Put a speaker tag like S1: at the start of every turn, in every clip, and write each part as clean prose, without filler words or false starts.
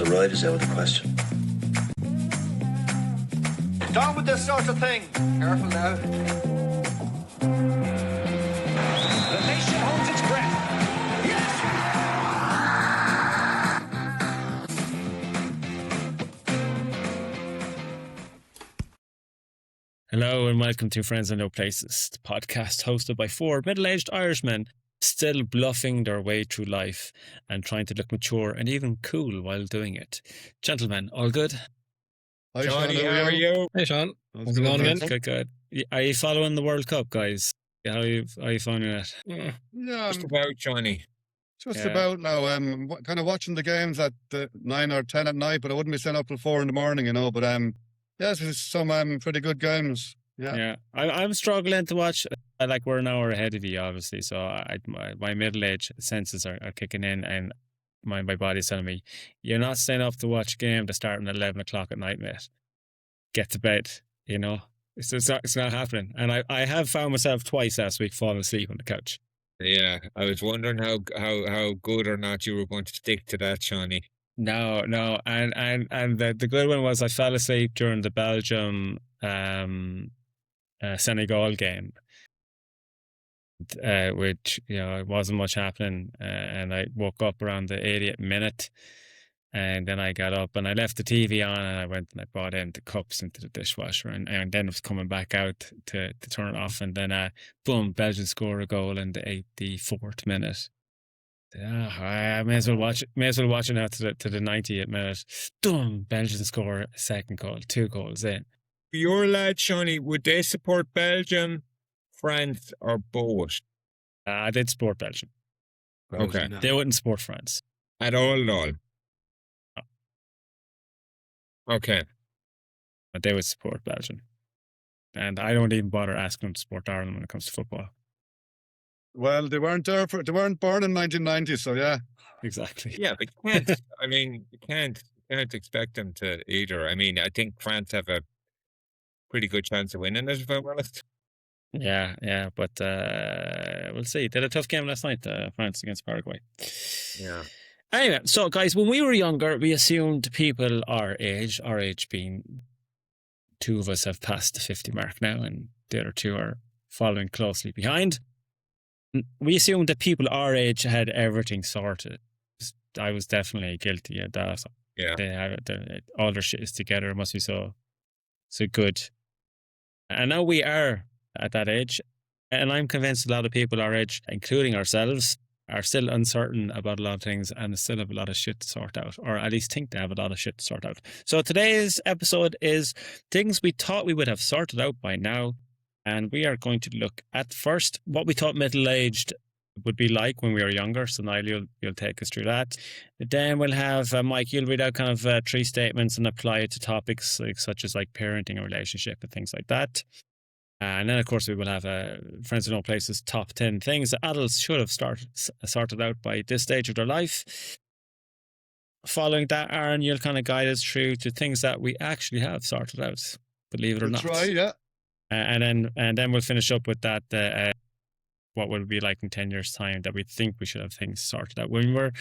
S1: a ride is out of the question.
S2: Down with this sort of thing. Careful now. The nation holds its breath. Yes!
S3: Hello and welcome to Friends in No Places, the podcast hosted by four middle-aged Irishmen still bluffing their way through life and trying to look mature and even cool while doing it. Gentlemen, all good?
S4: Hi,
S5: Johnny,
S4: Sean,
S5: how are you?
S3: Hey, Sean.
S4: How's it going
S3: Good,
S4: again?
S3: good. Are you following the World Cup, guys? How are you finding it?
S4: Yeah,
S5: Just about, Johnny.
S4: just
S3: Yeah.
S4: about now. Kind of watching the games at 9 or 10 at night, but I wouldn't be staying up till 4 in the morning, you know. But yes, there's some pretty good games. Yeah.
S3: I'm struggling to watch. Like, we're an hour ahead of you, obviously, so my middle-age senses are kicking in, and my body's telling me, you're not staying up to watch a game that's starting at 11 o'clock at night, mate. Get to bed, you know. It's not happening. And I have found myself twice last week falling asleep on the couch.
S5: Yeah, I was wondering how good or not you were going to stick to that, Johnny.
S3: No, and the good one was I fell asleep during the Belgium Senegal game, which, you know, it wasn't much happening, and I woke up around the 80th minute, and then I got up and I left the TV on and I went and I brought in the cups into the dishwasher, and then it was coming back out to turn it off, and then boom, Belgium score a goal in the 84th minute. I may as well watch it. May as well watch it now to the 90th minute. Boom, Belgium score a second goal, 2 goals in.
S5: Your lad, Johnny, would they support Belgium, France, or both?
S3: I did support Belgium.
S5: Okay.
S3: They wouldn't support France.
S5: At all. Okay.
S3: But they would support Belgium. And I don't even bother asking them to support Ireland when it comes to football.
S4: Well, they weren't born in 1990, so yeah.
S3: Exactly.
S5: Yeah, but you can't. I mean, you can't expect them to either. I mean, I think France have a pretty good chance of winning it, if I'm honest.
S3: Yeah, but we'll see. They had a tough game last night, France against Paraguay.
S5: Yeah.
S3: Anyway, so guys, when we were younger, we assumed people our age being 2 of us have passed the 50 mark now, and the other 2 are following closely behind. We assumed that people our age had everything sorted. I was definitely guilty of that.
S5: Yeah.
S3: They have all their shit is together. It must be so good. And now we are at that age, and I'm convinced a lot of people our age, including ourselves, are still uncertain about a lot of things and still have a lot of shit to sort out, or at least think they have a lot of shit to sort out. So today's episode is things we thought we would have sorted out by now, and we are going to look at first what we thought middle-aged would be like when we were younger. So Niall, you'll take us through that. Then we'll have Mike, you'll read out kind of 3 statements and apply it to topics such as like parenting and relationship and things like that. And then, of course, we will have Friends in No Places top 10 things that adults should have sorted out by this stage of their life. Following that, Aaron, you'll kind of guide us through to things that we actually have sorted out, believe it or not.
S4: That's right, yeah.
S3: And then we'll finish up with that, what will it be like in 10 years' time that we think we should have things sorted out when we're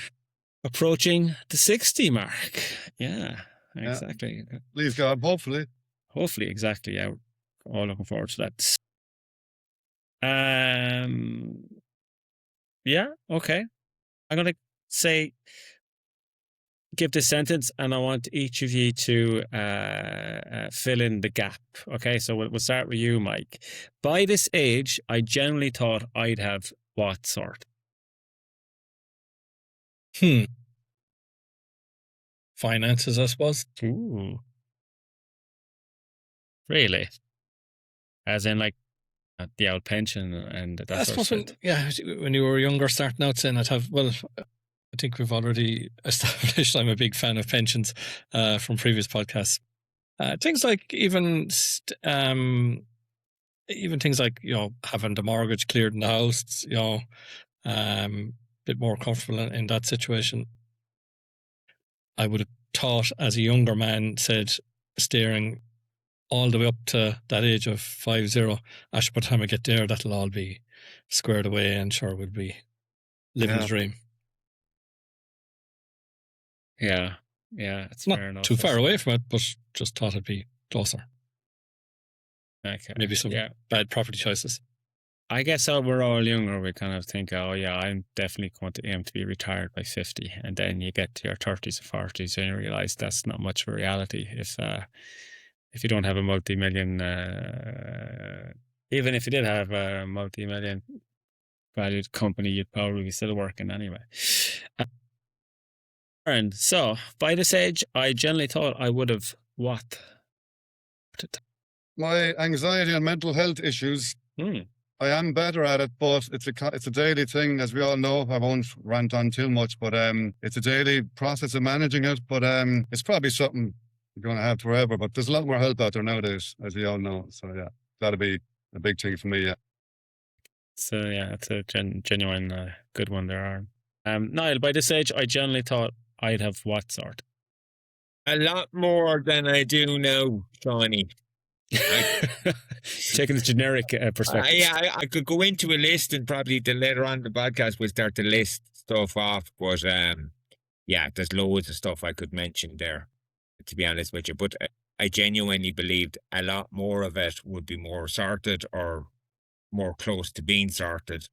S3: approaching the 60 mark. Yeah, exactly.
S4: Please God, hopefully.
S3: Hopefully, exactly, yeah. All looking forward to that. Yeah, okay. I'm going to give this sentence, and I want each of you to fill in the gap. Okay, so we'll start with you, Mike. By this age, I generally thought I'd have what sort?
S6: Finances, I suppose.
S3: Ooh. Really? As in, like, the old pension and that
S6: I
S3: sort of
S6: suppose
S3: stuff?
S6: when you were younger, starting out, saying I'd have, well, I think we've already established I'm a big fan of pensions from previous podcasts. Things like even things like, you know, having the mortgage cleared in the house, you know, bit more comfortable in that situation. I would have thought as a younger man, said, steering all the way up to that age of 50, actually by the time I get there, that'll all be squared away and sure we'll be living the dream.
S3: Yeah. Yeah, it's
S6: Not
S3: fair enough.
S6: too far away from it, but just thought it'd be closer.
S3: Okay.
S6: Maybe some
S3: Yeah.
S6: bad property choices.
S3: I guess we're all younger. We kind of think, oh yeah, I'm definitely going to aim to be retired by 50, and then you get to your 30s or 40s, and you realize that's not much of a reality. If you don't have a multi-million, even if you did have a multi-million valued company, you'd probably be still working anyway. And so by this age, I generally thought I would have what?
S4: My anxiety and mental health issues, I am better at it, but it's a daily thing, as we all know. I won't rant on too much, but it's a daily process of managing it. But it's probably something you're going to have forever. But there's a lot more help out there nowadays, as we all know. So yeah, that'll be a big thing for me. Yeah.
S3: So yeah, it's a genuine good one there, Aaron. Niall, by this age, I generally thought I'd have what sort?
S5: A lot more than I do now, Shawnee.
S3: Taking the generic perspective.
S5: I could go into a list, and probably later on in the podcast we'll start to list stuff off. But yeah, there's loads of stuff I could mention there, to be honest with you. But I genuinely believed a lot more of it would be more sorted or more close to being sorted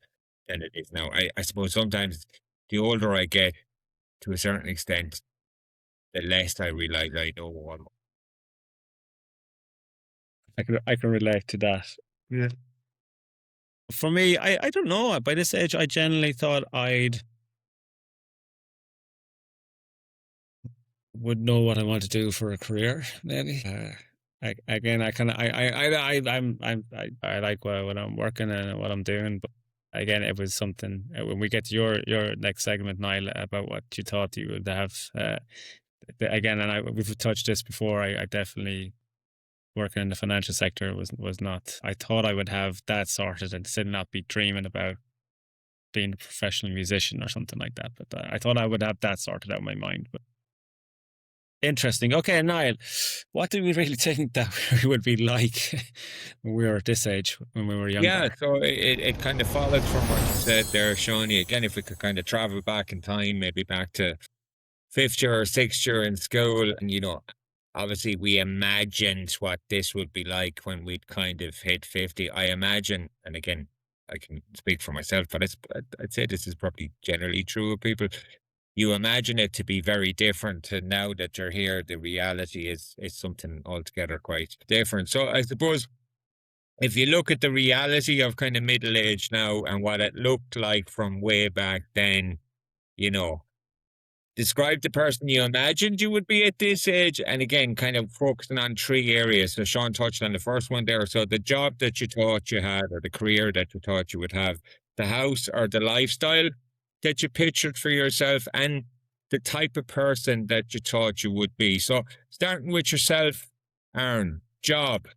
S5: than it is now. I suppose sometimes the older I get, to a certain extent, the less I realize I know what.
S3: I can relate to that.
S4: Yeah.
S3: For me, I don't know. By this age, I generally thought would know what I want to do for a career. Maybe. I like what I'm working and what I'm doing, but again, it was something. When we get to your next segment, Niall, about what you thought you would have. Again, and we've touched this before. I definitely. Working in the financial sector was not. I thought I would have that sorted and still not be dreaming about being a professional musician or something like that. But I thought I would have that sorted out in my mind. But interesting. Okay, Niall, what did we really think that we would be like when we were at this age, when we were younger?
S5: Yeah, so it kind of follows from what you said there, Shawnee. Again, if we could kind of travel back in time, maybe back to 5th year or 6th year in school, and obviously we imagined what this would be like when we'd kind of hit 50. I imagine, and again, I can speak for myself, but I'd say this is probably generally true of people. You imagine it to be very different to now that you're here. The reality is something altogether quite different. So I suppose if you look at the reality of kind of middle age now and what it looked like from way back then, describe the person you imagined you would be at this age, and again, kind of focusing on 3 areas. So Sean touched on the first one there. So the job that you thought you had, or the career that you thought you would have, the house or the lifestyle that you pictured for yourself, and the type of person that you thought you would be. So starting with yourself, Aaron, job,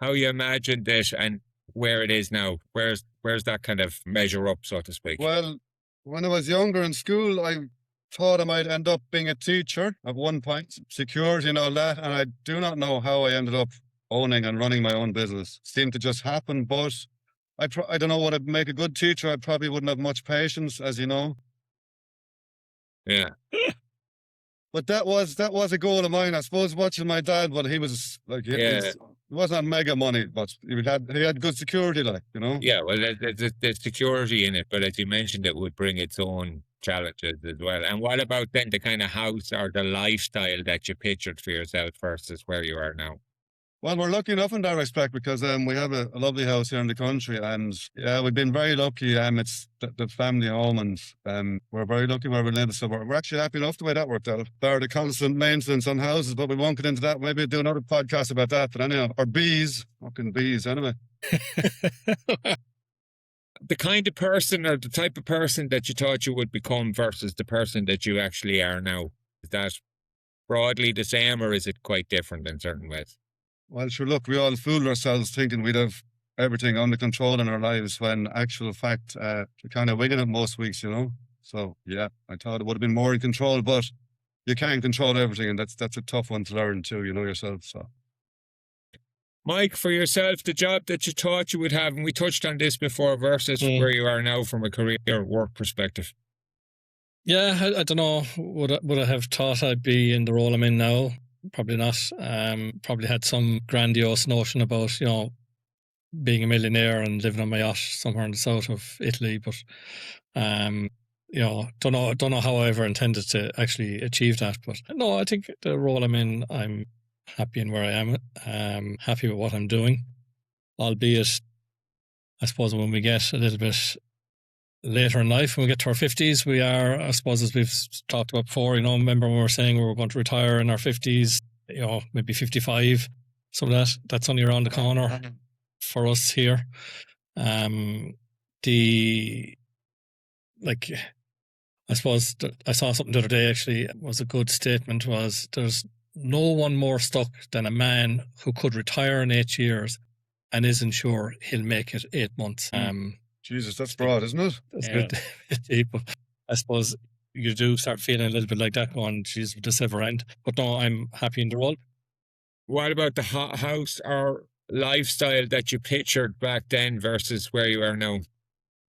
S5: how you imagined it and where it is now. Where's that kind of measure up, so to speak?
S4: Well, when I was younger in school, I thought I might end up being a teacher at one point, security and all that, and I do not know how I ended up owning and running my own business. It seemed to just happen, but I don't know what would make a good teacher. I probably wouldn't have much patience, as you know.
S5: Yeah.
S4: But that was a goal of mine. I suppose watching my dad, but he was like, it wasn't mega money, but he had good security,
S5: Yeah, well, there's security in it, but as you mentioned, it would bring its own challenges as well. And what about then the kind of house or the lifestyle that you pictured for yourself versus where you are now?
S4: Well, we're lucky enough in that respect because we have a lovely house here in the country, and yeah, we've been very lucky. It's the family home, and we're very lucky where we live. So we're actually happy enough the way that worked out. There are the constant maintenance on houses, but we won't get into that. Maybe we'll do another podcast about that. But anyhow, or bees, fucking bees, anyway.
S5: The kind of person or the type of person that you thought you would become versus the person that you actually are now, is that broadly the same, or is it quite different in certain ways?
S4: Well, sure, look, we all fooled ourselves thinking we'd have everything under control in our lives when actual fact, we're kind of winging it most weeks, So, yeah, I thought it would have been more in control, but you can't control everything, and that's a tough one to learn too, yourself, so.
S5: Mike, for yourself, the job that you thought you would have, and we touched on this before, versus where you are now from a career or work perspective.
S6: Yeah, I don't know. Would I have thought I'd be in the role I'm in now? Probably not. Probably had some grandiose notion about, being a millionaire and living on my yacht somewhere in the south of Italy, but don't know how I ever intended to actually achieve that. But no, I think the role I'm in, I'm happy in where I am. Happy with what I'm doing, albeit I suppose when we get a little bit later in life, when we get to our 50s, we are, I suppose, as we've talked about before, remember when we were saying we were going to retire in our 50s, maybe 55, so that's only around the corner for us here. I suppose I saw something the other day, actually, it was a good statement, was there's no one more stuck than a man who could retire in 8 years and isn't sure he'll make it 8 months.
S4: Jesus, that's broad, isn't it?
S6: That's
S3: Yeah.
S6: good. But I suppose you do start feeling a little bit like that going, geez, would this ever end? But no, I'm happy in the role.
S5: What about the house or lifestyle that you pictured back then versus where you are now?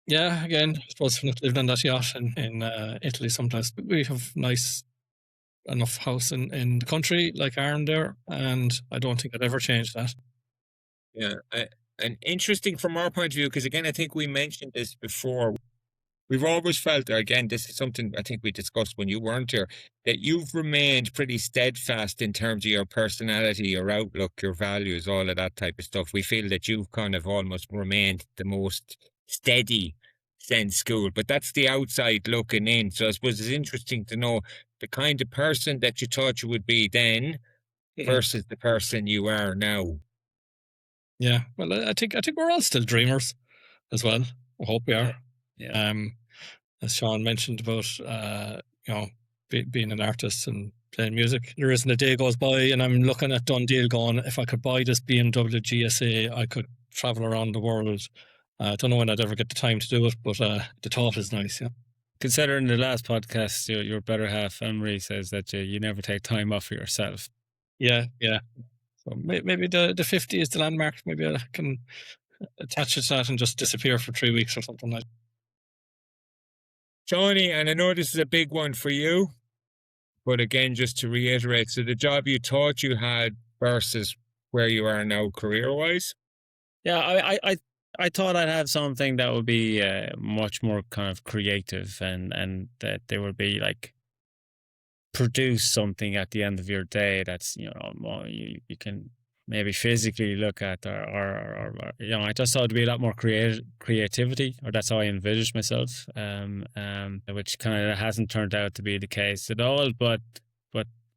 S6: Yeah, again, I suppose not living on that yacht in Italy sometimes. But we have nice enough house in the country like Ireland there, and I don't think I'd ever change that.
S5: Yeah, and interesting from our point of view, because again, I think we mentioned this before. We've always felt, again, this is something I think we discussed when you weren't here, that you've remained pretty steadfast in terms of your personality, your outlook, your values, all of that type of stuff. We feel that you've kind of almost remained the most steady since school, but that's the outside looking in. So I suppose it's interesting to know the kind of person that you thought you would be then versus the person you are now.
S6: Yeah, well, I think we're all still dreamers as well. I hope we are.
S3: Yeah.
S6: As Sean mentioned about being an artist and playing music, there isn't a day goes by and I'm looking at Dundee going, if I could buy this BMW GSA, I could travel around the world. I don't know when I'd ever get the time to do it, but the thought is nice. Yeah.
S3: Considering the last podcast, your better half, Emery, says that you never take time off for yourself.
S6: Yeah. So maybe the 50 is the landmark. Maybe I can attach it to that and just disappear for 3 weeks or something like that.
S5: Johnny, and I know this is a big one for you, but again, just to reiterate, so the job you thought you had versus where you are now career-wise?
S3: Yeah, I thought I'd have something that would be much more kind of creative and that there would be like produce something at the end of your day that's, more you can maybe physically look at or I just thought it'd be a lot more creativity, or that's how I envisaged myself, which kind of hasn't turned out to be the case at all, but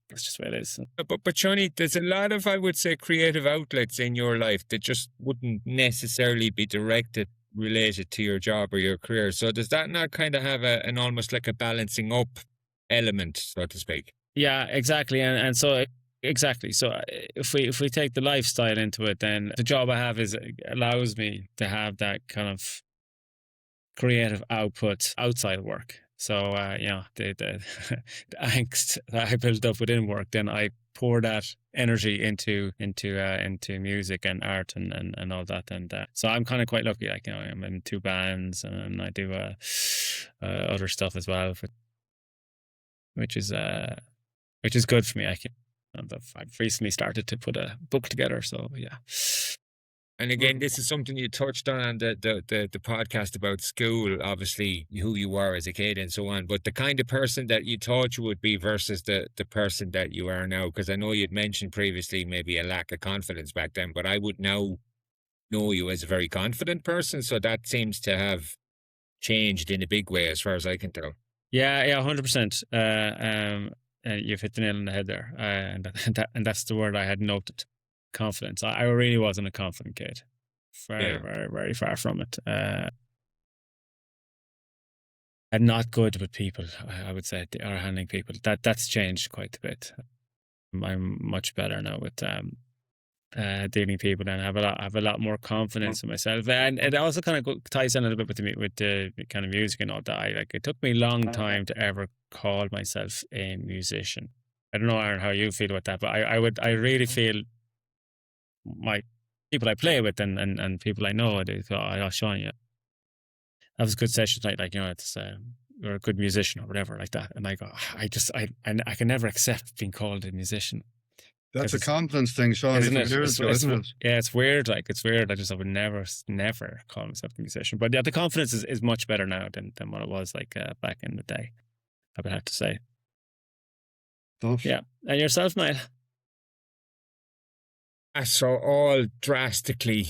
S3: that's just what it is.
S5: But Johnny, there's a lot of, I would say, creative outlets in your life that just wouldn't necessarily be related to your job or your career. So does that not kind of have an almost like a balancing up element, so to speak?
S3: Yeah, exactly. And so exactly. So if we take the lifestyle into it, then the job I have allows me to have that kind of creative output outside work. So the angst that I built up within work, then I pour that energy into music and art and all that. And so I'm kind of quite lucky. Like, I'm in 2 bands and I do other stuff as well, which is good for me. I've recently started to put a book together, so yeah.
S5: And again, this is something you touched on the podcast about school, obviously who you were as a kid and so on, but the kind of person that you thought you would be versus the person that you are now, because I know you'd mentioned previously maybe a lack of confidence back then, but I would now know you as a very confident person, so that seems to have changed in a big way as far as I can tell.
S3: Yeah, 100%. You've hit the nail on the head there, and that's the word I had noted: confidence. I really wasn't a confident kid. Very, very, very far from it. And not good with people, I would say, or handling people. That's changed quite a bit. I'm much better now with dealing people, and I have a lot more confidence in myself. And it also kind of ties in a little bit with the kind of music and all that. It took me a long time to ever call myself a musician. I don't know, Aaron, how you feel about that, but I really feel my people I play with and people I know, they go, "Oh, Sean, yeah, that was a good session tonight." It's you're a good musician or whatever like that. And I go, I can never accept being called a musician.
S4: That's a
S3: Because
S4: confidence thing, Sean.
S3: Isn't
S4: From
S3: it?
S4: years ago, isn't it?
S3: Yeah, it's weird. Like, it's weird. I would never call myself a musician. But yeah, the confidence is much better now than what it was like back in the day, I would have to say.
S4: Stuff.
S3: Yeah. And yourself, Niall?
S5: So all drastically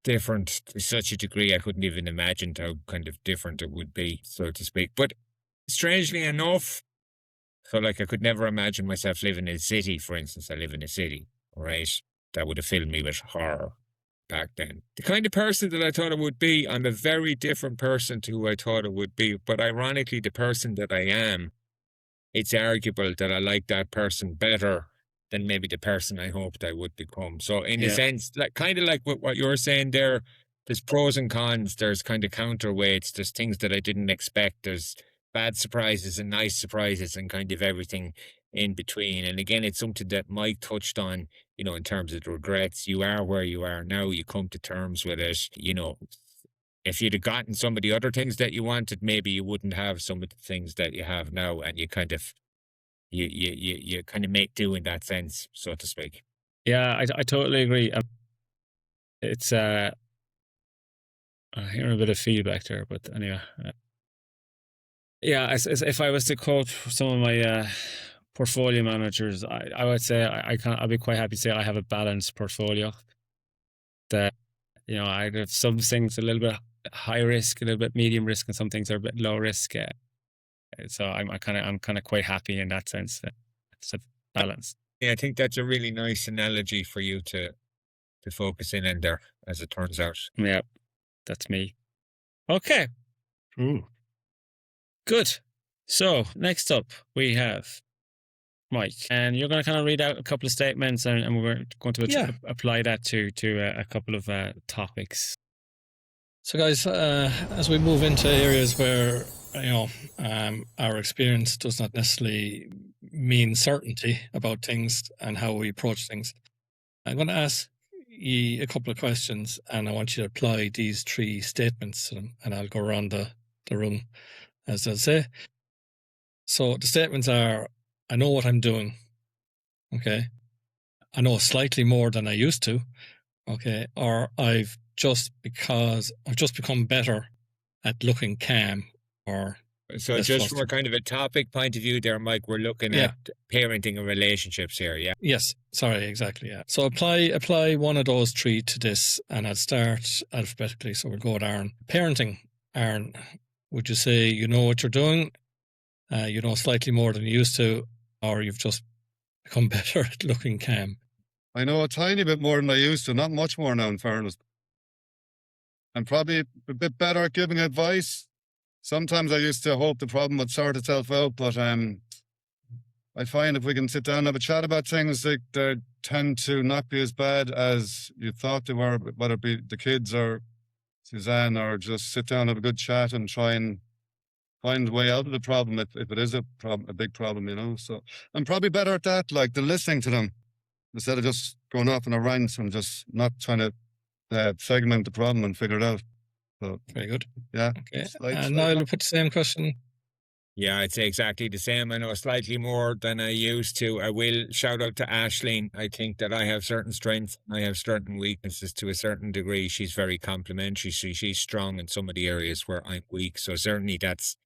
S5: different to such a degree I couldn't even imagine how kind of different it would be, so to speak. But strangely enough, so like I could never imagine myself living in a city, for instance. I live in a city, right? That would have filled me with horror back then. The kind of person that I thought I would be, I'm a very different person to who I thought I would be. But ironically, the person that I am, it's arguable that I like that person better than maybe the person I hoped I would become. So in a sense, like kind of like what you're saying there, there's pros and cons, there's kind of counterweights, there's things that I didn't expect, there's bad surprises and nice surprises and kind of everything in between. And again, it's something that Mike touched on, you know, in terms of the regrets. You are where you are now, you come to terms with it. You know, if you'd have gotten some of the other things that you wanted, maybe you wouldn't have some of the things that you have now, and you kind of you kind of make do in that sense, so to speak.
S3: Yeah, I totally agree. It's I'm hearing a bit of feedback there, but anyway. Yeah, as if I was to quote some of my portfolio managers, I would say I'd be quite happy to say I have a balanced portfolio. That, you know, I have some things a little bit high risk, a little bit medium risk, and some things are a bit low risk. So I'm kind of quite happy in that sense. It's a balance.
S5: Yeah, I think that's a really nice analogy for you to focus in there, as it turns out.
S3: Yeah, that's me. Okay.
S4: Ooh.
S3: Good. So next up we have Mike, and you're going to kind of read out a couple of statements, and we're going to apply that to a couple of topics.
S6: So, guys, as we move into areas where, you know, our experience does not necessarily mean certainty about things and how we approach things, I'm going to ask you a couple of questions, and I want you to apply these 3 statements to them, and I'll go around the room, as they'll say. So the statements are: I know what I'm doing. Okay. I know slightly more than I used to. Okay. Or I've just become better at looking calm. Or
S5: so just from a kind of a topic point of view there, Mike, we're looking at parenting and relationships here, yeah?
S6: Yes. Sorry, exactly, yeah. So apply one of those 3 to this, and I'll start alphabetically. So we'll go with Aaron. Parenting, Aaron, would you say you know what you're doing? You know slightly more than you used to, or you've just become better at looking calm?
S4: I know a tiny bit more than I used to, not much more now, in fairness. I'm probably a bit better at giving advice. Sometimes I used to hope the problem would sort itself out, but I find if we can sit down and have a chat about things, they tend to not be as bad as you thought they were, whether it be the kids or Suzanne, or just sit down and have a good chat and try and find a way out of the problem if it is a big problem, you know. So I'm probably better at that, like the listening to them, instead of just going off in a rant and just not trying to segment the problem and figure it out. So
S6: very good.
S4: Yeah.
S6: Okay. And now I'll put the same question.
S5: Yeah, I'd say exactly the same. I know slightly more than I used to. I will shout out to Aisling. I think that I have certain strengths. I have certain weaknesses to a certain degree. She's very complimentary. She's strong in some of the areas where I'm weak. So certainly that's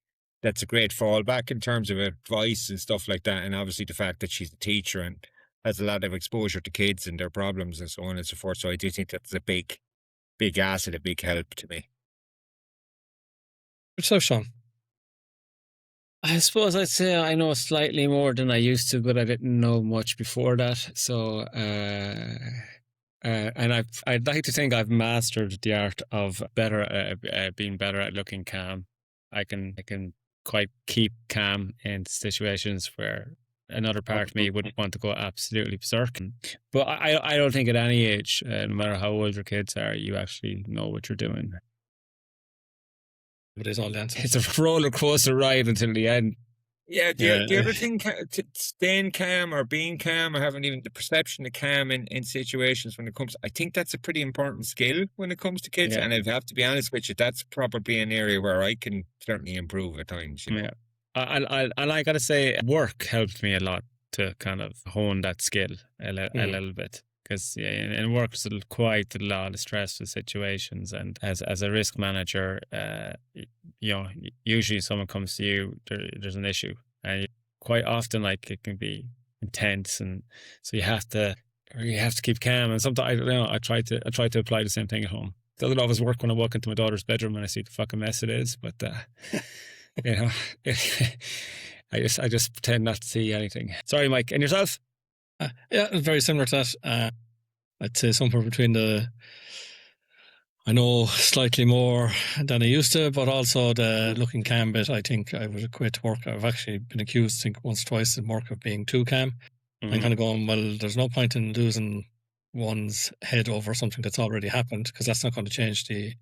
S5: a great fallback in terms of advice and stuff like that. And obviously the fact that she's a teacher and has a lot of exposure to kids and their problems and so on and so forth. So I do think that's a big asset, a big help to me.
S6: So, Sean?
S3: I suppose I'd say I know slightly more than I used to, but I didn't know much before that. So, and I'd like to think I've mastered the art of being better at looking calm. I can quite keep calm in situations where another part of me would want to go absolutely berserk. But I don't think at any age, no matter how old your kids are, you actually know what you're doing.
S6: But it's all the answer.
S3: It's a roller coaster ride until the end.
S5: Yeah,
S6: Yeah.
S5: the other thing, staying calm or being calm or having even the perception of calm in situations when it comes, I think that's a pretty important skill when it comes to kids.
S3: Yeah.
S5: And I'd have to be honest with you, that's probably an area where I can certainly improve at times. You know?
S3: Yeah. And I gotta say, work helped me a lot to kind of hone that skill a little bit. Because in work, there's quite a lot of stressful situations, and as a risk manager, usually someone comes to you, there's an issue, and quite often, like, it can be intense, and so you have to keep calm. And sometimes, I try to apply the same thing at home. It doesn't always work when I walk into my daughter's bedroom and I see the fucking mess it is, but I just pretend not to see anything. Sorry, Mike. And yourself?
S6: Yeah, very similar to that. I'd say somewhere between I know slightly more than I used to, but also the looking calm bit, I think I would equate to work. I've actually been accused, I think, once or twice in work of being too calm. And kind of going, well, there's no point in losing one's head over something that's already happened, because that's not going to change the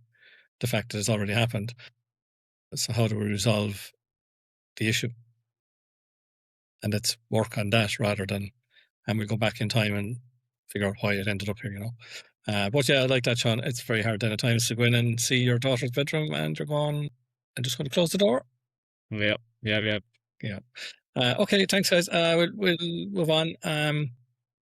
S6: fact that it's already happened. So how do we resolve the issue? And let's work on that rather than, and we go back in time and figure out why it ended up here, you know. But yeah, I like that, Sean. It's very hard then at times to go in and see your daughter's bedroom and you're going, I'm just going to close the door.
S3: Yeah.
S6: Okay, thanks, guys. We'll move on.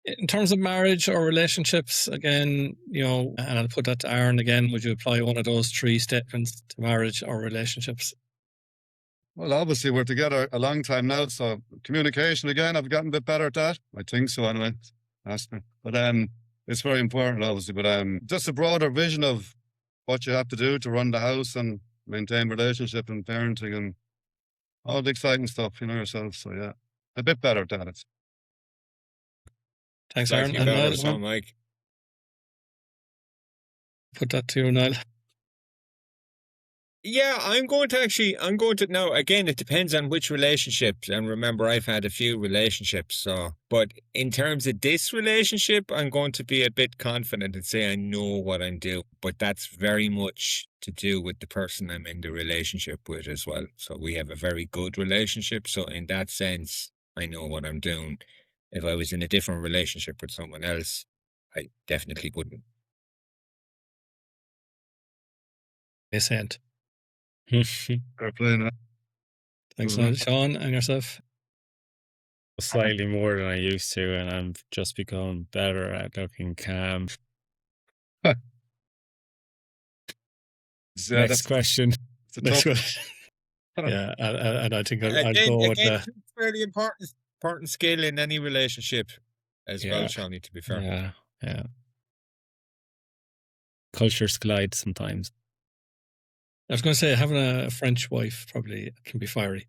S6: In terms of marriage or relationships, again, you know, and I'll put that to Aaron again, would you apply one of those 3 statements to marriage or relationships?
S4: Well, obviously we're together a long time now, so communication again, I've gotten a bit better at that. I think so anyway. Ask me. But it's very important, obviously. But just a broader vision of what you have to do to run the house and maintain relationship and parenting and all the exciting stuff, you know yourself. So yeah, a bit better at that. It's
S6: Thanks, Aaron.
S5: Slightly
S6: And
S5: better,
S6: Niall,
S5: so Mike.
S6: put that to you, Niall.
S5: Yeah, I'm going to now, again, it depends on which relationships. And remember, I've had a few relationships. So, but in terms of this relationship, I'm going to be a bit confident and say I know what I'm doing. But that's very much to do with the person I'm in the relationship with as well. So we have a very good relationship. So in that sense, I know what I'm doing. If I was in a different relationship with someone else, I definitely wouldn't.
S6: Innocent.
S4: fair play now.
S6: Thanks,
S4: Mhm.
S6: Niall. Sean, and yourself?
S3: Slightly more than I used to, and I'm just becoming better at looking calm.
S4: Yeah,
S3: Next
S4: that's
S3: question.
S4: it's a
S6: Next
S4: tough.
S6: question. Yeah, and I think I'll
S5: Again,
S6: go with
S5: it's a fairly important skill in any relationship as well,
S3: Yeah.
S5: Shawnee, to be fair.
S3: Yeah. Cultures collide sometimes.
S6: I was going to say, having a French wife probably can be fiery.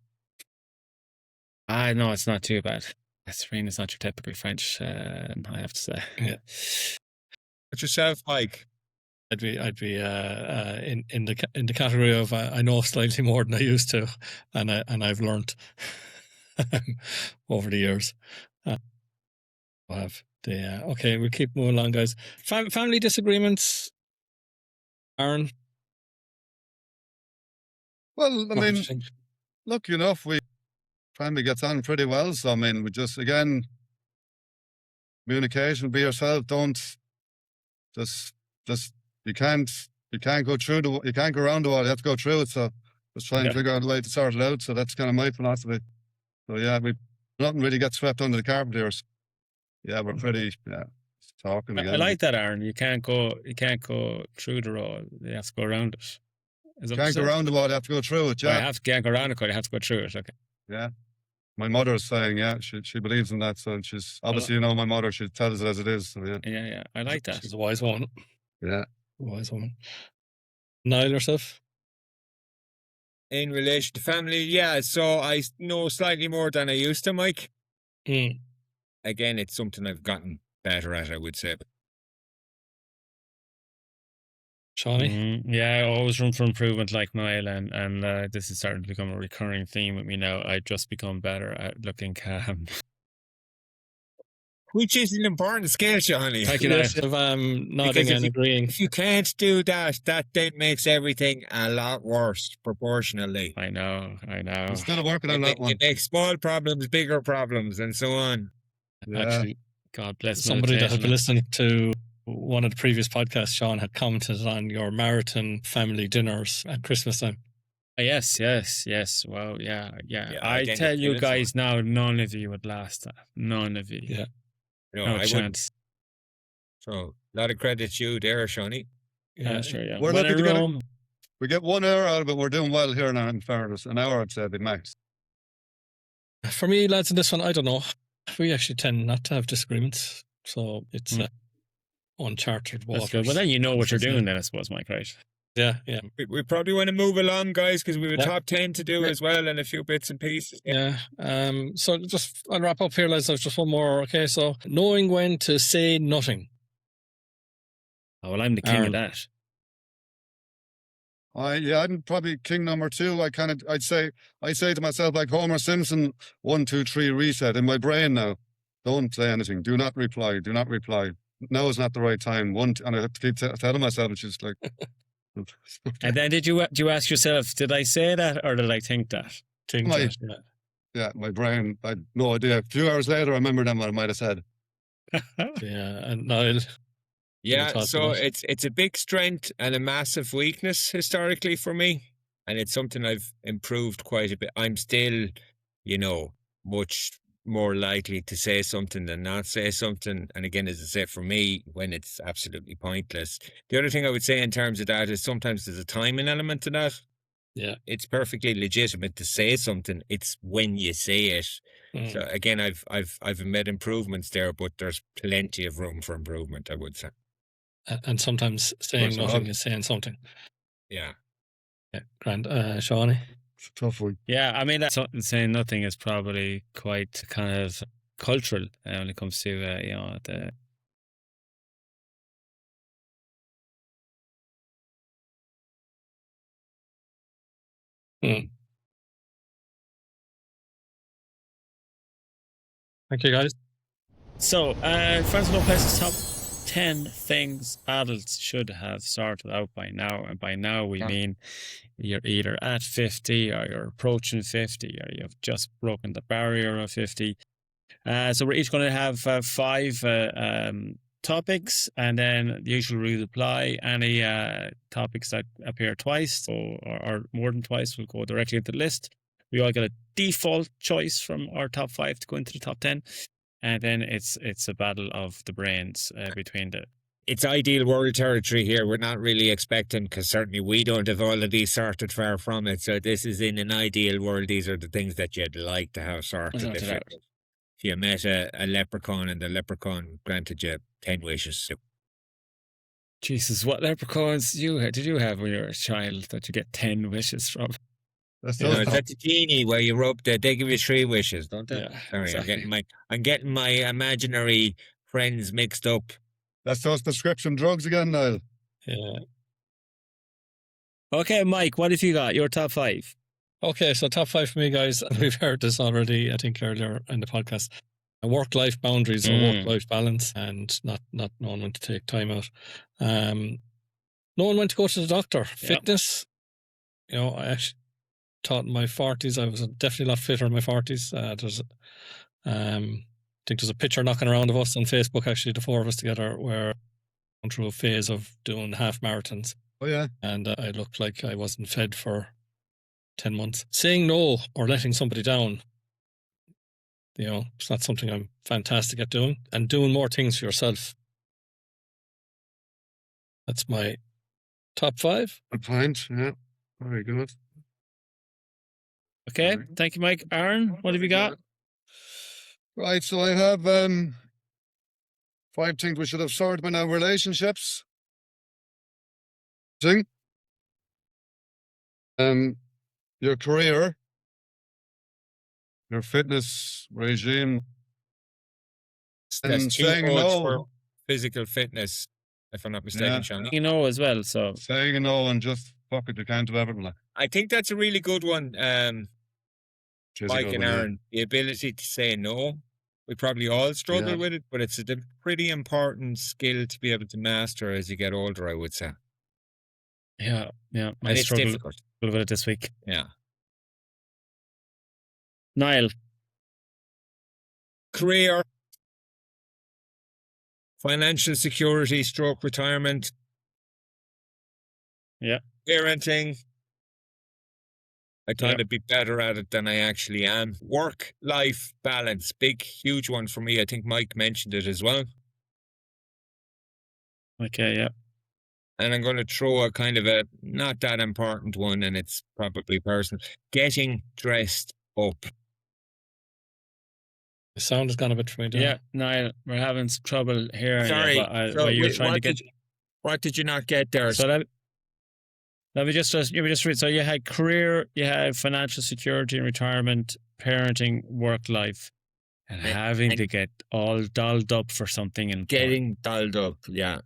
S3: No, it's not too bad. Serena's not your typical French, I have to say.
S6: Yeah.
S5: But yourself, Mike.
S6: I'd be in the category of I know slightly more than I used to, and I've learnt over the years. I have okay. We'll keep moving along, guys. Family disagreements, Aaron.
S4: Well, I
S6: what would you
S4: mean,
S6: think?
S4: look, you know, family gets on pretty well. So I mean, we just again, communication. Be yourself. Don't just you can't go through you can't go around the wall. You have to go through it. So just try and figure out a way to sort it out. So that's kind of my philosophy. So yeah, nothing really gets swept under the carpet here. So, yeah, we're pretty talking again.
S3: I like that, Aaron. You can't go through the road. You have to go around it. Is that what
S4: Can't
S3: you
S4: go
S3: said?
S4: around the wall. You have to go through it. Yeah,
S3: Can't go around it, you have to go through it. Okay.
S4: yeah. My mother's saying, yeah, she believes in that. So she's obviously, you know, my mother. She tells it as it is. So yeah,
S3: Yeah. I like that.
S6: She's a wise woman.
S4: yeah.
S6: Wise woman. Niall, yourself?
S5: In relation to family, yeah, so I know slightly more than I used to, Mike.
S6: Mm.
S5: Again, it's something I've gotten better at, I would say.
S6: Shawnee?
S3: Yeah, always room for improvement, like Niall, and this is starting to become a recurring theme with me now. I've just become better at looking calm.
S5: which is an important skill, Shawnee.
S3: Thank you,
S6: Yes,
S3: Niall.
S6: nodding and agreeing.
S5: If you can't do that, that then makes everything a lot worse proportionally.
S3: I know.
S4: I'm still working on that one.
S5: It makes small problems bigger problems, and so on.
S4: Yeah.
S3: Actually, God bless
S6: Somebody that had been
S3: meditation.
S6: listening to one of the previous podcasts, Sean, had commented on your marathon family dinners at Christmas time.
S3: Yes. Well, yeah.
S5: Yeah,
S3: I
S5: identity
S3: tell you
S5: is
S3: guys now, none of you would last that. None of you.
S6: Yeah.
S5: No,
S3: No
S5: I would.
S3: chance.
S5: So, a lot of credit to you there, Shawnee.
S3: Yeah, sure. Yeah.
S4: We're
S3: When
S4: lucky
S3: in
S4: to get it.
S3: Rome,
S4: We get 1 hour out of it. We're doing well here now in fairness. An hour, I'd say, the max.
S6: For me, lads, in this one, I don't know. We actually tend not to have disagreements. So it's uncharted
S3: that's
S6: waters.
S3: good. Well, then you know what you're
S6: Isn't it?
S3: doing. Then I suppose, Mike. Right?
S6: Yeah.
S5: We probably want to move along, guys, because we have a
S6: Yeah.
S5: top 10 to do
S6: Yeah.
S5: as well and a few bits and pieces.
S6: Yeah. So just I'll wrap up here, lads. There's just one more. Okay. So knowing when to say nothing.
S3: Oh, well, I'm the king
S6: Aaron.
S3: of that.
S4: I'm probably king number 2. I say to myself, like Homer Simpson, 1, 2, 3, reset in my brain now. Don't say anything. Do not reply. Do not reply. Now is not the right time. And I have to keep telling myself, it's just like.
S3: And then did you ask yourself, did I say that or did I think that?
S6: Think
S4: My-
S6: that, yeah.
S4: Yeah, my brain, I had no idea. A few hours later, I remember then what I might have said.
S6: Yeah. And Niall.
S5: Yeah,
S6: thoughts
S5: so
S6: on that?
S5: it's a big strength and a massive weakness historically for me. And it's something I've improved quite a bit. I'm still, much more likely to say something than not say something. And again, as I say, for me, when it's absolutely pointless. The other thing I would say in terms of that is sometimes there's a timing element to that.
S6: Yeah.
S5: It's perfectly legitimate to say something. It's when you say it.
S6: Mm.
S5: So again, I've made improvements there, but there's plenty of room for improvement, I would say.
S6: And sometimes saying
S4: Course,
S6: nothing
S4: I'll-
S6: is saying something.
S5: Yeah.
S6: Yeah. Grand. Shawnee.
S4: It's a tough one.
S3: Yeah, I mean, saying nothing is probably quite kind of cultural when it comes to the.
S6: Thank you, guys.
S3: So, first of all, places top 10 things adults should have sorted out by now. And by now, we mean you're either at 50 or you're approaching 50 or you've just broken the barrier of 50. So we're each going to have 5 topics, and then the usual rule apply. Any topics that appear twice or more than twice will go directly into the list. We all get a default choice from our top 5 to go into the top 10. And then it's a battle of the brains between the.
S5: It's ideal world territory here. We're not really expecting, because certainly we don't have all of these sorted, far from it. So this is in an ideal world. These are the things that you'd like to have sorted. If you met a leprechaun and the leprechaun granted you 10 wishes.
S3: Jesus, what leprechauns did you have when you were a child that you get 10 wishes from?
S4: That's
S5: That's a genie where you rub they give you 3 wishes, don't they?
S3: Yeah,
S5: Sorry,
S3: exactly.
S5: I'm getting my imaginary friends mixed up.
S4: That's those prescription drugs again, Niall.
S6: Yeah.
S3: Okay, Mike, what have you got? Your top 5.
S6: Okay, so top 5 for me, guys. We've heard this already, I think, earlier in the podcast. Work-life boundaries or work-life balance, and not knowing when to take time out. Knowing when to go to the doctor. Fitness. I actually thought in my 40s I was definitely a lot fitter in my 40s. I think there's a picture knocking around of us on Facebook, actually, the 4 of us together, where going through a phase of doing half marathons.
S4: Oh, yeah.
S6: And I looked like I wasn't fed for 10 months. Saying no or letting somebody down, it's not something I'm fantastic at doing. And doing more things for yourself. That's my top 5.
S4: Good point. Yeah. Very good.
S3: Okay, thank you, Mike. Aaron, what have you got?
S4: Right, so I have 5 things we should have sorted by now. Relationships. Your career. Your fitness regime.
S5: That's
S4: And
S5: 2
S4: saying
S5: votes
S4: no.
S5: for physical fitness, if I'm not mistaken,
S4: Yeah.
S5: Sean.
S3: You know as well, so.
S4: Saying no and just fuck it, you can't do everything. Like,
S5: I think that's a really good one,
S4: which is a
S5: Mike
S4: good
S5: and
S4: one, yeah.
S5: Aaron. The ability to say no. We probably all struggle
S4: Yeah.
S5: with it, but it's a pretty important skill to be able to master as you get older, I would say.
S3: Yeah. I
S5: And it's
S3: struggled
S5: difficult.
S3: with it this week.
S5: Yeah.
S3: Niall,
S5: Career, financial security, stroke retirement.
S3: Yeah.
S5: Parenting. I thought
S3: Yeah.
S5: I'd be better at it than I actually am. Work-life balance, big, huge one for me. I think Mike mentioned it as well.
S3: Okay, yeah.
S5: And I'm going to throw a kind of a not that important one, and it's probably personal. Getting dressed up.
S6: The sound has gone a bit for me, Darren.
S3: Yeah, Niall, we're having some trouble hearing
S5: Sorry.
S3: you, but
S5: So
S3: what you're
S5: wait,
S3: trying to get.
S5: what did you not get there?
S3: So let me just read. So you had career, you had financial security and retirement, parenting, work life, and having
S5: and
S3: to get all dolled up for something and
S5: getting dialed up, yeah.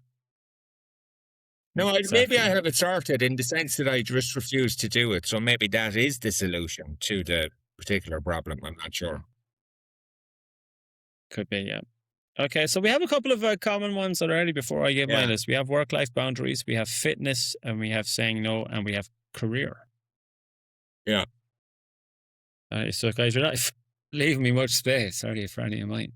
S5: No, maybe
S3: Exactly.
S5: I have it sorted in the sense that I just refuse to do it. So maybe that is the solution to the particular problem. I'm not sure.
S3: Could be, yeah. Okay, so we have a couple of common ones already before I give my
S5: Yeah.
S3: list. We have work-life boundaries, we have fitness, and we have saying no, and we have career.
S5: Yeah.
S3: So guys, you're not leaving me much space, are you, for any of mine?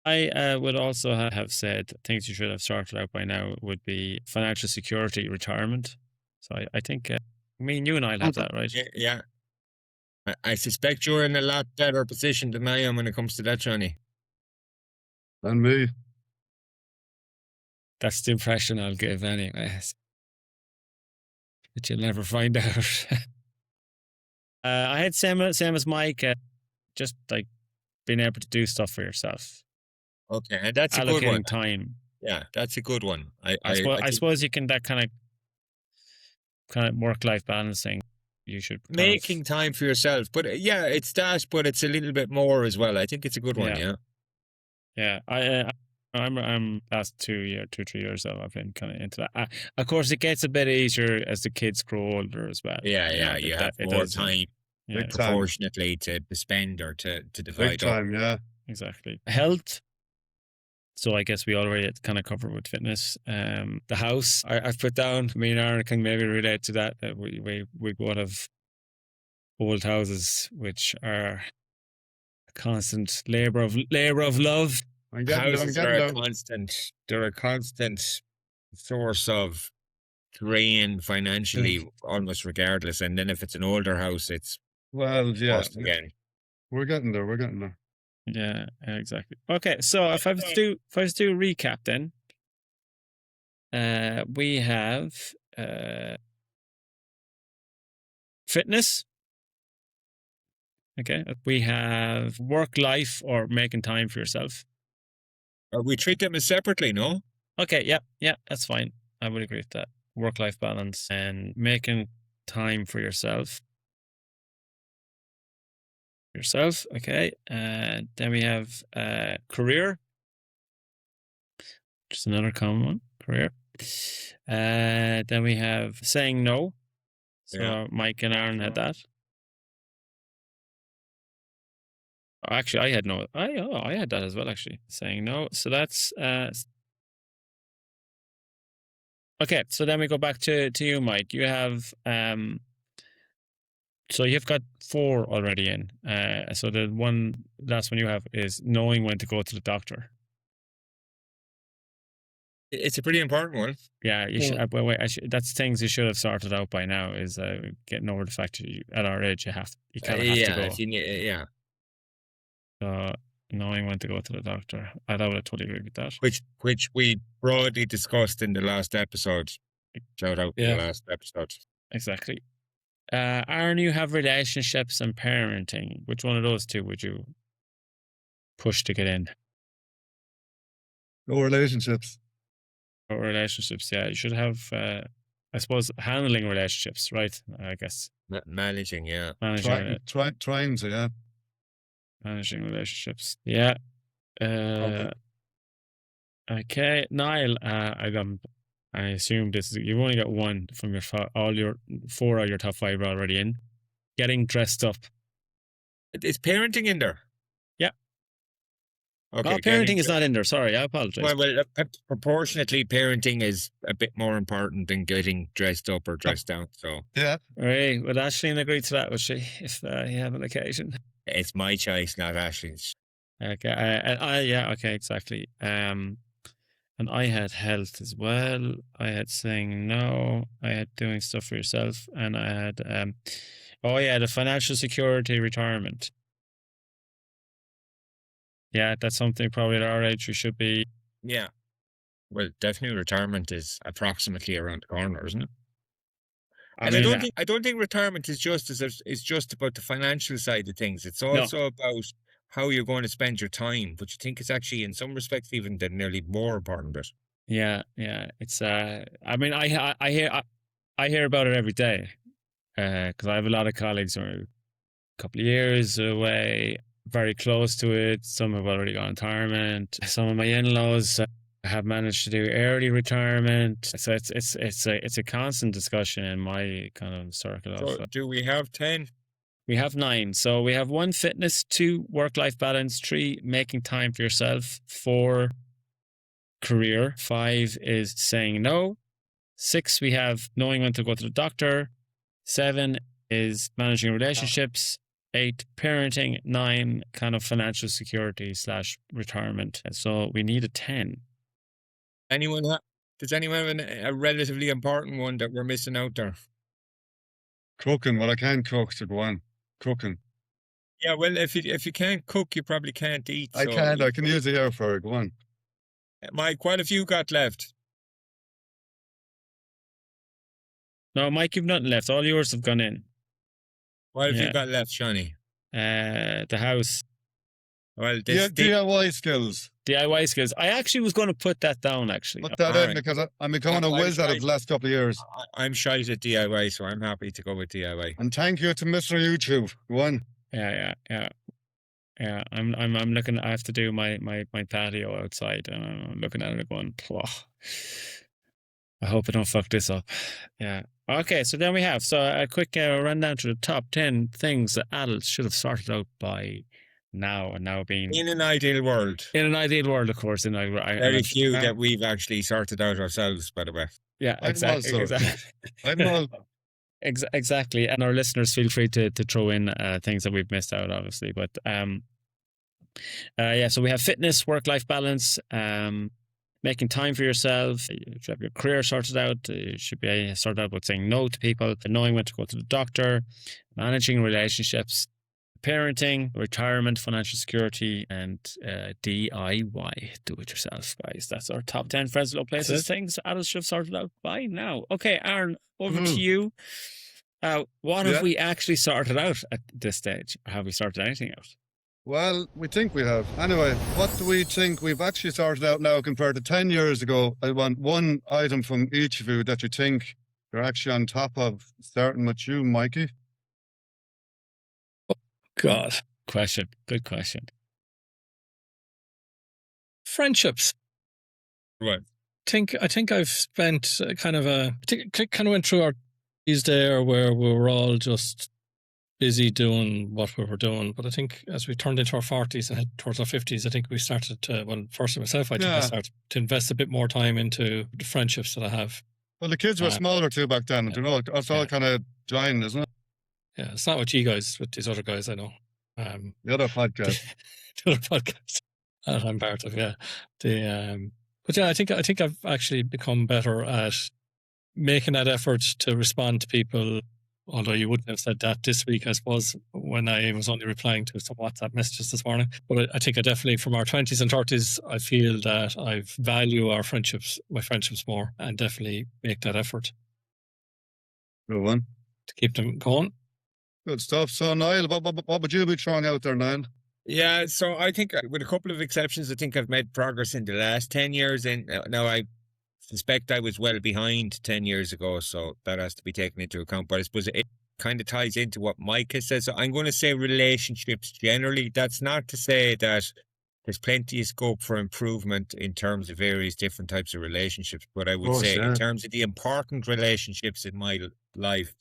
S3: I would also have said things you should have sorted out by now would be financial security, retirement. So I think, me and you and I'll have that, right?
S5: Yeah. I suspect you're in a lot better position than I am when it comes to that, Johnny.
S4: And me.
S3: That's the impression I'll give anyways. But you'll never find out. I had same as Mike, just like being able to do stuff for yourself.
S5: Okay, and that's a good one.
S3: Allocating time.
S5: Yeah, that's a good one.
S3: I
S5: think
S3: suppose you can, that kind of work-life balancing. You should kind of-
S5: making time for yourself, but yeah, it's that, but it's a little bit more as well. I think it's a good one.
S3: Yeah.
S5: Yeah.
S3: Yeah, I'm last 3 years though. I've been kind of into that. Of course, it gets a bit easier as the kids grow older as well.
S5: Yeah. You have more time
S3: Yeah,
S4: Big time.
S5: proportionately to spend or to
S4: Big
S5: divide up.
S4: time, yeah.
S3: exactly. Health. So I guess we already kind of covered with fitness. The house I've put down. Me and Aaron can maybe relate to that. That we both have old houses, which are a constant labor of love.
S4: I'm getting
S5: Houses
S4: there,
S5: are
S4: I'm
S5: a
S4: getting there.
S5: constant. They're a constant source of drain financially, almost regardless. And then if it's an older house, it's
S4: Well, yeah.
S5: cost again.
S4: We're getting there. We're getting there.
S3: Yeah, exactly. Okay, so if I was to do recap, then we have fitness. Okay, we have work life or making time for yourself.
S5: We treat them as separately, no?
S3: Okay, yeah, that's fine. I would agree with that. Work life balance and making time for yourself. Okay. Then we have career. Just another common one, career. Then we have saying no. So
S5: Yeah.
S3: Mike and Aaron had that. Actually, I had no. I had that as well. Actually, saying no. So that's okay. So then we go back to you, Mike. You have so you've got 4 already in. So the last one you have is knowing when to go to the doctor.
S5: It's a pretty important one.
S3: Yeah, you should. Wait, that's things you should have sorted out by now. Is getting over the fact that at our age you kind of have to go.
S5: if you need, yeah.
S3: So knowing when to go to the doctor, I would totally agree with that.
S5: Which we broadly discussed in the last episode. Shout out to
S6: Yeah.
S5: the last episode.
S3: Exactly. Aaron, you have relationships and parenting. Which one of those 2 would you push to get in?
S4: No relationships.
S3: Or relationships, yeah. You should have, I suppose, handling relationships, right? I guess
S5: Managing, yeah.
S3: managing
S4: Trying to, yeah.
S3: managing relationships. Yeah. Okay, Niall. I assume you've only got 1 from all your 4 of your top 5 are already in. Getting dressed up.
S5: Is parenting in there?
S3: Yeah.
S5: Okay.
S3: Oh, parenting is not in there. Sorry, I apologize.
S5: Well, proportionately, parenting is a bit more important than getting dressed up or dressed down. So
S4: Yeah.
S3: Right. Would Ashleen agree to that? Would she, if you have an occasion?
S5: it's my choice, not Ashley's.
S3: Okay. Yeah. Okay. Exactly. And I had health as well. I had saying no. I had doing stuff for yourself, and I had the financial security retirement. Yeah, that's something probably at our age we should be.
S5: Yeah. Well, definitely retirement is approximately around the corner, isn't it? And I don't think retirement is just about the financial side of things. It's also about how you're going to spend your time. But you think it's actually, in some respects, even the nearly more important bit.
S3: Yeah. It's I mean, I hear about it every day, because I have a lot of colleagues who are a couple of years away, very close to it. Some have already gone retirement. Some of my in-laws have managed to do early retirement. So it's a constant discussion in my kind of circle.
S5: So do we have 10?
S3: We have 9. So we have 1, fitness; 2, work-life balance; 3, making time for yourself; 4, career; 5 is saying no; 6, we have knowing when to go to the doctor; 7 is managing relationships; 8, parenting; 9, kind of financial security / retirement. So we need a 10.
S5: Does anyone have a relatively important one that we're missing out there?
S4: Cooking. Well, I can cook, so go on. Cooking.
S5: Yeah, well, if you can't cook, you probably can't eat.
S4: I can. I can use the air fryer. Go on.
S5: Mike, quite a few got left.
S3: No, Mike, you've nothing left. All yours have gone in.
S5: What have you got left, Johnny?
S3: The house.
S5: Well,
S4: DIY skills.
S3: DIY skills. I actually was going to put that down, actually.
S4: Put that in because I'm becoming a whiz out of the last couple of years.
S5: I'm shite at DIY, so I'm happy to go with DIY.
S4: And thank you to Mr. YouTube. Go on.
S3: Yeah. I'm looking. I have to do my patio outside, and I'm looking at it going, I hope I don't fuck this up. Yeah. Okay, so then we have a quick rundown to the top 10 things that adults should have sorted out by now, and now being
S5: in an ideal world.
S3: In an ideal world, of course.
S5: Very few that we've actually sorted out ourselves, by the way.
S3: Yeah, exactly. Exactly. And our listeners, feel free to throw in things that we've missed out, obviously. But so we have fitness, work-life balance, making time for yourself. You should have your career sorted out. You should be sorted out with saying no to people, knowing when to go to the doctor, managing relationships, parenting, retirement, financial security, and DIY, do it yourself, guys. That's our top 10 friends, low places, things adults should have sorted out by now. Okay, Aaron, over to you. What have we actually sorted out at this stage? Or have we sorted anything out?
S4: Well, we think we have. Anyway, what do we think we've actually sorted out now compared to 10 years ago? I want one item from each of you that you think you're actually on top of, starting with you, Mikey.
S6: God.
S3: Good question.
S6: Friendships.
S5: Right.
S6: I think I've spent kind of went through our days there where we were all just busy doing what we were doing. But I think as we turned into our 40s and head towards our 50s, I think we started to, first of myself, I started to invest a bit more time into the friendships that I have.
S4: Well, the kids were smaller too back then. It's all kind of joined, isn't it?
S6: Yeah, it's not with you guys, with these other guys I know.
S4: The other podcast.
S6: The other podcast that I'm part of, yeah. But yeah, I think I've actually become better at making that effort to respond to people. Although you wouldn't have said that this week, I suppose, when I was only replying to some WhatsApp messages this morning. But I think I definitely, from our 20s and 30s, I feel that I value my friendships more, and definitely make that effort.
S4: Good one.
S6: To keep them going.
S4: Good stuff. So, Niall, what would you be throwing out there, Niall?
S5: Yeah, so I think with a couple of exceptions, I think I've made progress in the last 10 years. And now I suspect I was well behind 10 years ago, so that has to be taken into account. But I suppose it kind of ties into what Mike has said. So I'm going to say relationships generally. That's not to say that there's plenty of scope for improvement in terms of various different types of relationships. But I would say in terms of the important relationships in my life,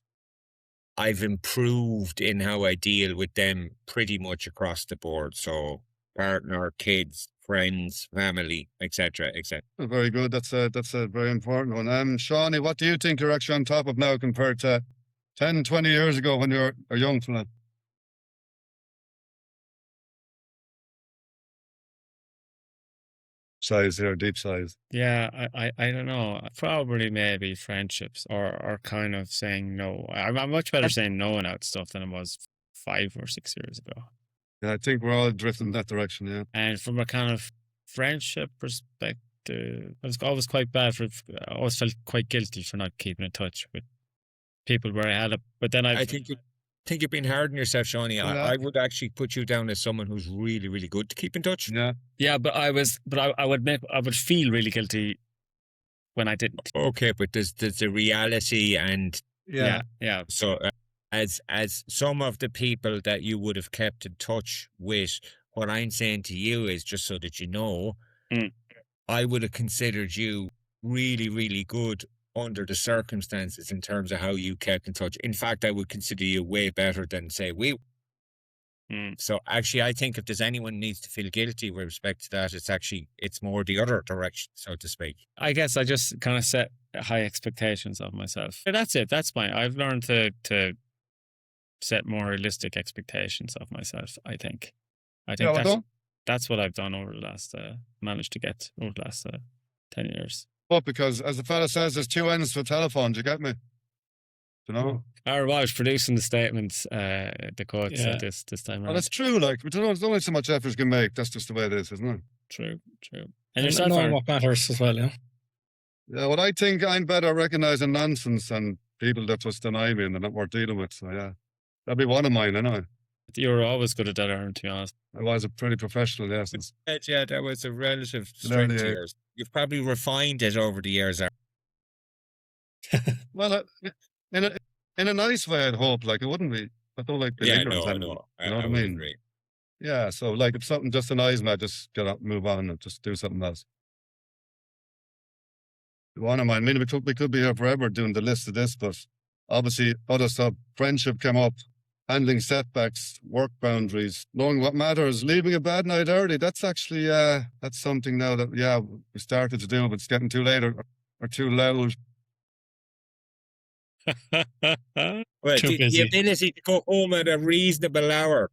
S5: I've improved in how I deal with them pretty much across the board. So partner, kids, friends, family, etc., etc.
S4: Very good. That's a very important one. Shawnee, what do you think you're actually on top of now compared to 10, 20 years ago when you were a young fella? Size here, deep size.
S3: Yeah, I don't know. Probably maybe friendships or kind of saying no. I'm much better saying no now to stuff than I was 5 or 6 years ago.
S4: Yeah, I think we're all drifting in that direction, yeah.
S3: And from a kind of friendship perspective, I was always quite bad for. I always felt quite guilty for not keeping in touch with people where I had it. But then
S5: I think you've been hard on yourself, Shawnee.
S4: Yeah.
S5: I would actually put you down as someone who's really, really good to keep in touch.
S4: Yeah.
S3: yeah, but I would feel really guilty when I didn't.
S5: Okay, but there's a reality, and
S3: Yeah.
S5: so as some of the people that you would have kept in touch with, what I'm saying to you is, just so that you know, I would have considered you really, really good under the circumstances in terms of how you kept in touch. In fact, I would consider you way better than, say, we. So actually, I think if there's anyone needs to feel guilty with respect to that, it's more the other direction, so to speak.
S3: I guess I just kind of set high expectations of myself. But that's it. That's fine. I've learned to set more realistic expectations of myself, I think. That's what I've done over the last, managed to get over the last 10 years.
S4: Well, because as the fella says, there's two ends to a telephone, do you get me? You know?
S3: I was producing the statements, the quotes this time
S4: Well,
S3: around.
S4: that's true, like, but there's only so much effort you can make. That's just the way it is, isn't it?
S3: True. And
S6: And
S3: yourself,
S6: knowing
S3: Aaron?
S6: what matters as well, yeah.
S4: Yeah, well, I think I'm better at recognizing nonsense and people that just deny me and they're not worth dealing with. So, yeah, that'd be one of mine, anyway.
S3: You were always good at that, Aaron, to be honest.
S4: I was a pretty professional, yes.
S5: Yeah, that was a relative strength to yours. You've probably refined it over the years.
S4: Well, in a nice way, I'd hope. Like, it wouldn't be. I don't like being ignorant
S5: I
S4: anymore.
S5: know.
S4: You know what I
S5: would
S4: mean?
S5: agree.
S4: Yeah, so, like, if something just annoys me, I just get up, move on, and just do something else. One of mine, I mean, we could be here forever doing the list of this, but obviously, other stuff, friendship came up, handling setbacks, work boundaries, knowing what matters, leaving a bad night early. That's actually, that's something now that, we started to do, but it's getting too late or too loud.
S5: Well,
S6: Too
S5: the
S6: busy.
S5: ability to go home at a reasonable hour.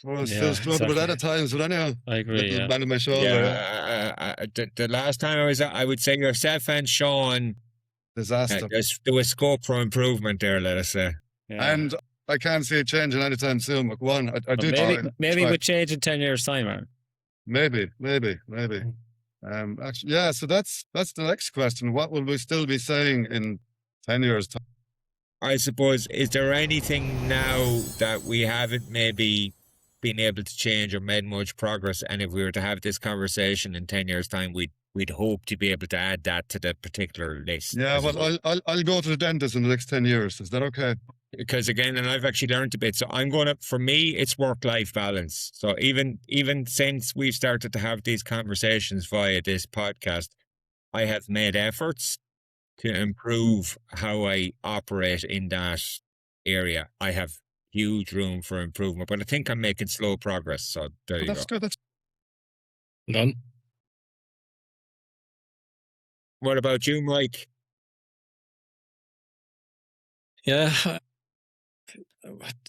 S4: Well, I
S3: Yeah,
S4: still struggle with that at
S3: exactly.
S4: times, but anyhow,
S3: I agree,
S4: little
S3: yeah.
S4: man on my shoulder.
S5: The last time I was out, I would say yourself and Sean,
S4: Disaster.
S5: there was scope for improvement there, let us say.
S3: Yeah.
S4: And I can't see it changing anytime soon. But one, I
S3: But
S4: do
S3: maybe
S4: try.
S3: with change in 10 years' time, Aaron.
S4: Maybe. Actually, yeah. So that's the next question. What will we still be saying in 10 years' time?
S5: I suppose, is there anything now that we haven't maybe been able to change or made much progress? And if we were to have this conversation in 10 years' time, we'd hope to be able to add that to the particular list.
S4: Yeah, well, I'll go to the dentist in the next 10 years. Is that okay?
S5: Because again, and I've actually learned a bit. So for me, it's work-life balance. So even since we've started to have these conversations via this podcast, I have made efforts to improve how I operate in that area. I have huge room for improvement, but I think I'm making slow progress. So there you
S4: That's
S5: go.
S4: good.
S6: None.
S5: What about you, Mike?
S6: Yeah.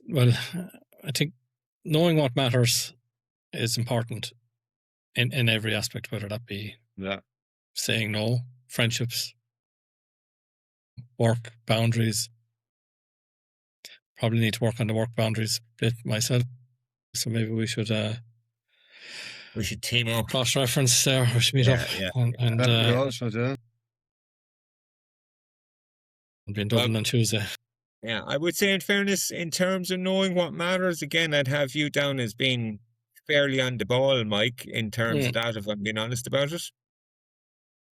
S6: Well, I think knowing what matters is important in every aspect, whether that be saying no, friendships, work boundaries. Probably need to work on the work boundaries a bit myself. So maybe we should
S5: team up.
S6: cross-reference there. We should meet up and
S4: We all should, yeah.
S6: I'll be in Dublin on Tuesday.
S5: Yeah, I would say in fairness, in terms of knowing what matters, again, I'd have you down as being fairly on the ball, Mike, in terms of that, if I'm being honest about it.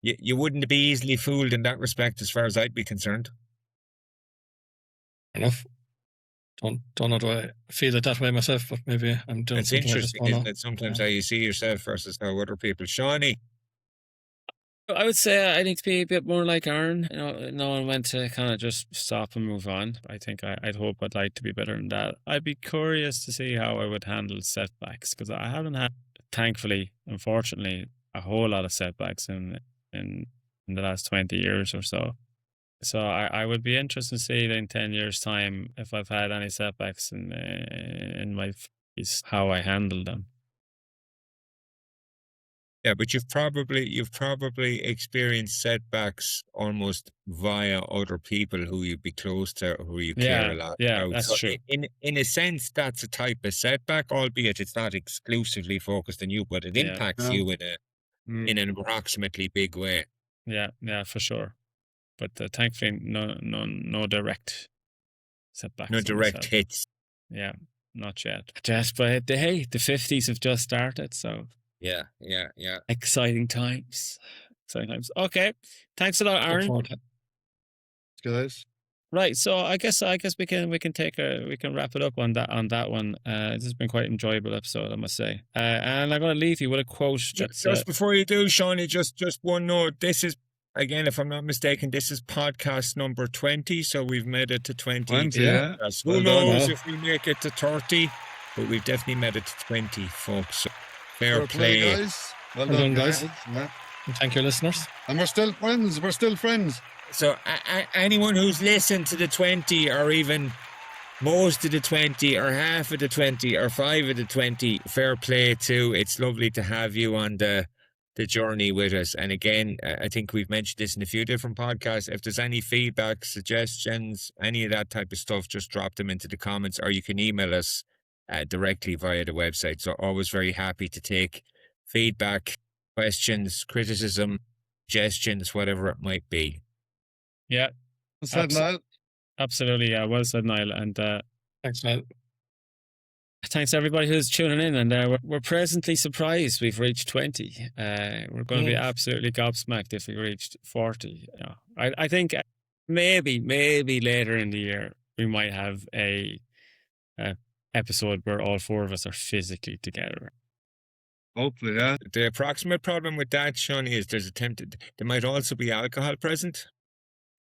S5: You wouldn't be easily fooled in that respect as far as I'd be concerned.
S6: Fair enough. Don't know do I feel it that way myself, but maybe I'm doing
S5: It's
S6: something I just
S5: interesting,
S6: don't
S5: isn't
S6: know.
S5: it? Sometimes how you see yourself versus how other people. Shawnee,
S3: I would say I need to be a bit more like Aaron, knowing when to kind of just stop and move on. I think I'd hope I'd like to be better than that. I'd be curious to see how I would handle setbacks, because I haven't had, thankfully, unfortunately, a whole lot of setbacks in the last 20 years or so. So I would be interested to see in 10 years' time if I've had any setbacks in my face, how I handle them.
S5: Yeah, but you've probably experienced setbacks almost via other people who you'd be close to, or who you care a lot
S3: Yeah,
S5: about.
S3: that's
S5: So
S3: true.
S5: in a sense, that's a type of setback, albeit it's not exclusively focused on you, but it
S3: Yeah.
S5: impacts
S4: Yeah.
S5: you
S4: Mm.
S5: in an approximately big way.
S3: Yeah, for sure. But thankfully, no direct setbacks.
S5: No
S3: on
S5: direct
S3: myself.
S5: hits.
S3: Yeah, not yet. Just, but hey, the 50s have just started, so
S5: Yeah.
S3: exciting times. Okay, thanks a lot,
S6: Look
S3: Aaron.
S6: forward to it.
S4: Guys.
S3: Right, so I guess we can wrap it up on that one. This has been quite an enjoyable episode, I must say. And I'm going to leave you with a quote.
S5: Just before you do, Shawnee, just one note. This is, again, if I'm not mistaken, this is podcast number 20. So we've made it to 20.
S4: 20, yeah.
S5: Who
S4: Well done,
S5: knows
S6: huh?
S5: if we make it to 30, but we've definitely made it to 20, folks. So fair
S4: Fair
S5: play.
S4: guys. Well
S6: Well
S4: done,
S6: done, guys.
S4: Yeah.
S6: And thank you, listeners.
S4: And we're still friends. We're still friends.
S5: So anyone who's listened to the 20, or even most of the 20, or half of the 20, or 5 of the 20, fair play too. It's lovely to have you on the journey with us. And again, I think we've mentioned this in a few different podcasts. If there's any feedback, suggestions, any of that type of stuff, just drop them into the comments, or you can email us directly via the website. So always very happy to take feedback, questions, criticism, suggestions, whatever it might be.
S3: Yeah,
S4: Well said, Niall.
S3: absolutely. Yeah, well said, Niall. And
S6: Thanks, Niall.
S3: thanks everybody who's tuning in. And we're presently surprised we've reached 20. We're going to be absolutely gobsmacked if we reached 40. Yeah. I think maybe later in the year we might have a episode where all 4 of us are physically together.
S4: Hopefully, yeah.
S5: The approximate problem with that, Shawnee, is there might also be alcohol present.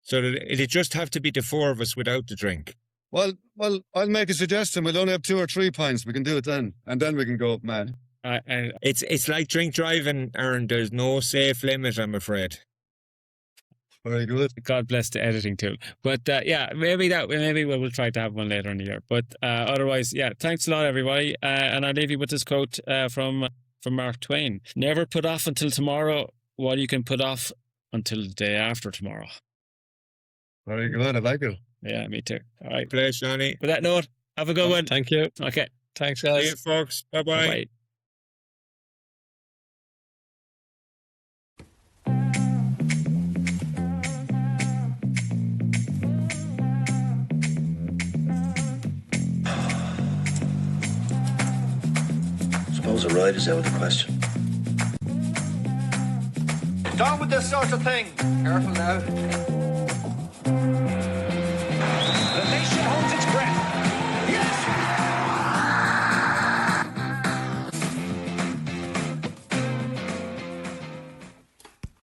S5: So it'd just have to be the 4 of us without the drink.
S4: Well, I'll make a suggestion. We'll only have 2 or 3 pints. We can do it then. And then we can go up mad.
S5: It's like drink driving, Aaron. There's no safe limit, I'm afraid.
S4: Very good.
S3: God bless the editing tool. But yeah, maybe we'll try to have one later in the year. But otherwise, yeah, thanks a lot, everybody. And I'll leave you with this quote from Mark Twain. Never put off until tomorrow what you can put off until the day after tomorrow.
S4: Very good. I like it.
S3: Yeah, me too. All right.
S5: Play, Shawnee.
S3: With that note, have a good one.
S6: Thank you.
S3: Okay.
S6: Thanks,
S5: See you,
S6: guys.
S5: folks. Bye-bye.
S3: Bye.
S1: Suppose a ride is out of the question.
S2: Down with this sort of thing.
S7: Careful now.